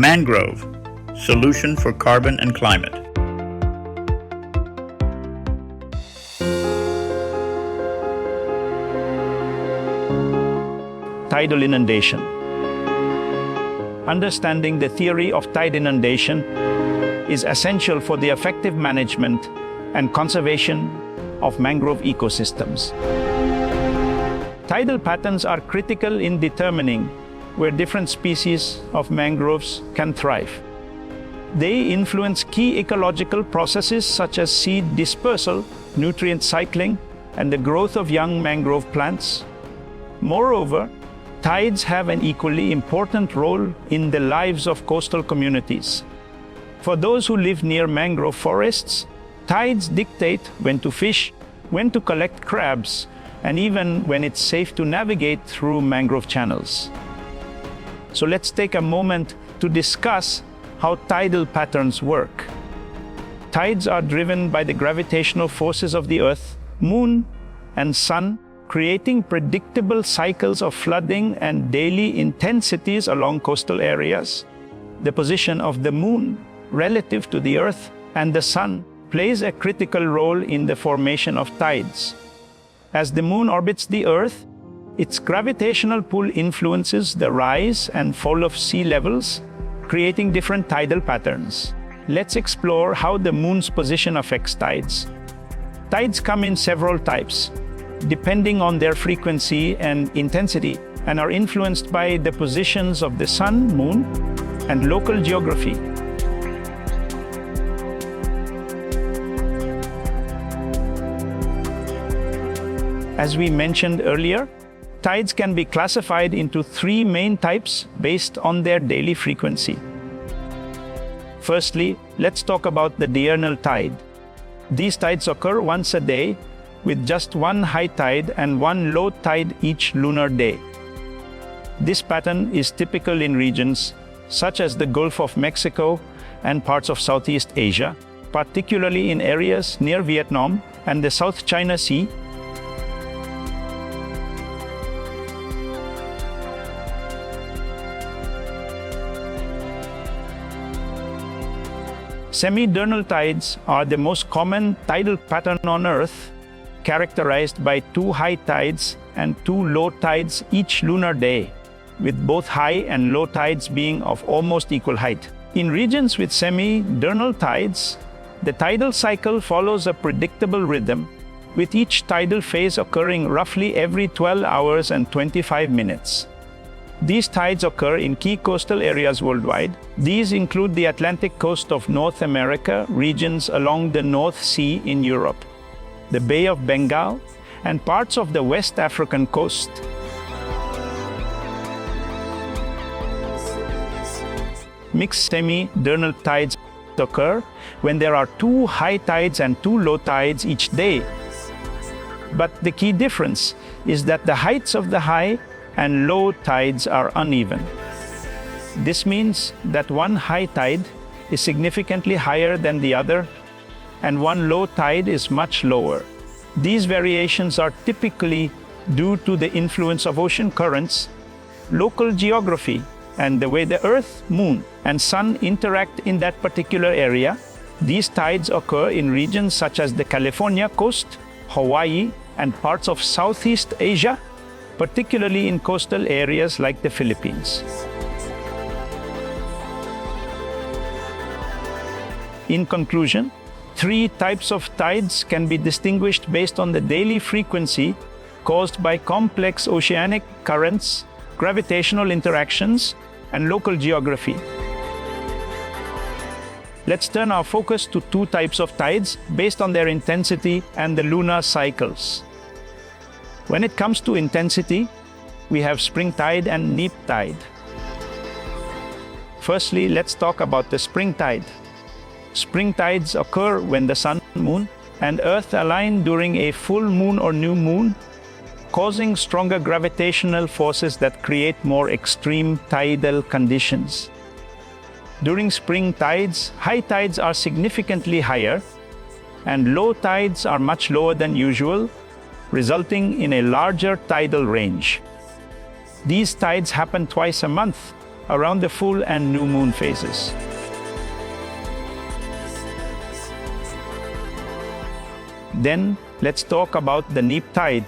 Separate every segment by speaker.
Speaker 1: Mangrove, solution for carbon and climate.
Speaker 2: Tidal inundation. Understanding the theory of tide inundation is essential for the effective management and conservation of mangrove ecosystems. Tidal patterns are critical in determining where different species of mangroves can thrive. They influence key ecological processes such as seed dispersal, nutrient cycling, and the growth of young mangrove plants. Moreover, tides have an equally important role in the lives of coastal communities. For those who live near mangrove forests, tides dictate when to fish, when to collect crabs, and even when it's safe to navigate through mangrove channels. So let's take a moment to discuss how tidal patterns work. Tides are driven by the gravitational forces of the Earth, Moon, and Sun, creating predictable cycles of flooding and daily intensities along coastal areas. The position of the Moon relative to the Earth and the Sun plays a critical role in the formation of tides. As the Moon orbits the Earth, its gravitational pull influences the rise and fall of sea levels, creating different tidal patterns. Let's explore how the Moon's position affects tides. Tides come in several types, depending on their frequency and intensity, and are influenced by the positions of the Sun, Moon, and local geography. As we mentioned earlier, tides can be classified into three main types based on their daily frequency. Firstly, let's talk about the diurnal tide. These tides occur once a day, with just one high tide and one low tide each lunar day. This pattern is typical in regions such as the Gulf of Mexico and parts of Southeast Asia, particularly in areas near Vietnam and the South China Sea. Semi-diurnal tides are the most common tidal pattern on Earth, characterized by two high tides and two low tides each lunar day, with both high and low tides being of almost equal height. In regions with semi-diurnal tides, the tidal cycle follows a predictable rhythm, with each tidal phase occurring roughly every 12 hours and 25 minutes. These tides occur in key coastal areas worldwide. These include the Atlantic coast of North America, regions along the North Sea in Europe, the Bay of Bengal, and parts of the West African coast. Mixed semi-diurnal tides occur when there are two high tides and two low tides each day. But the key difference is that the heights of the high and low tides are uneven. This means that one high tide is significantly higher than the other, and one low tide is much lower. These variations are typically due to the influence of ocean currents, local geography, and the way the Earth, Moon, and Sun interact in that particular area. These tides occur in regions such as the California coast, Hawaii, and parts of Southeast Asia, particularly in coastal areas like the Philippines. In conclusion, three types of tides can be distinguished based on the daily frequency caused by complex oceanic currents, gravitational interactions, and local geography. Let's turn our focus to two types of tides based on their intensity and the lunar cycles. When it comes to intensity, we have spring tide and neap tide. Firstly, let's talk about the spring tide. Spring tides occur when the Sun, Moon, and Earth align during a full moon or new moon, causing stronger gravitational forces that create more extreme tidal conditions. During spring tides, high tides are significantly higher, and low tides are much lower than usual, resulting in a larger tidal range. These tides happen twice a month, around the full and new moon phases. Then, let's talk about the neap tide.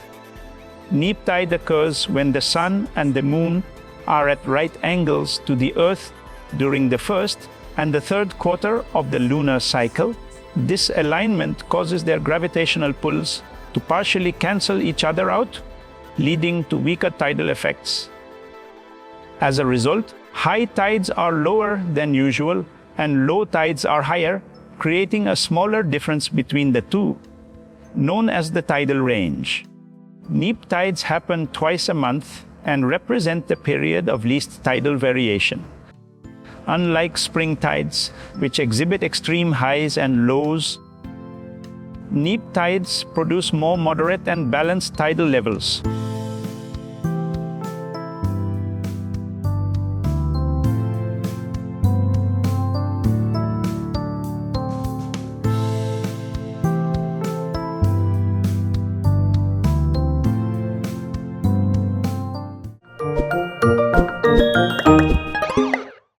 Speaker 2: Neap tide occurs when the sun and the moon are at right angles to the earth during the first and the third quarter of the lunar cycle. This alignment causes their gravitational pulls to partially cancel each other out, leading to weaker tidal effects. As a result, high tides are lower than usual and low tides are higher, creating a smaller difference between the two, known as the tidal range. Neap tides happen twice a month and represent the period of least tidal variation. Unlike spring tides, which exhibit extreme highs and lows, neap tides produce more moderate and balanced tidal levels.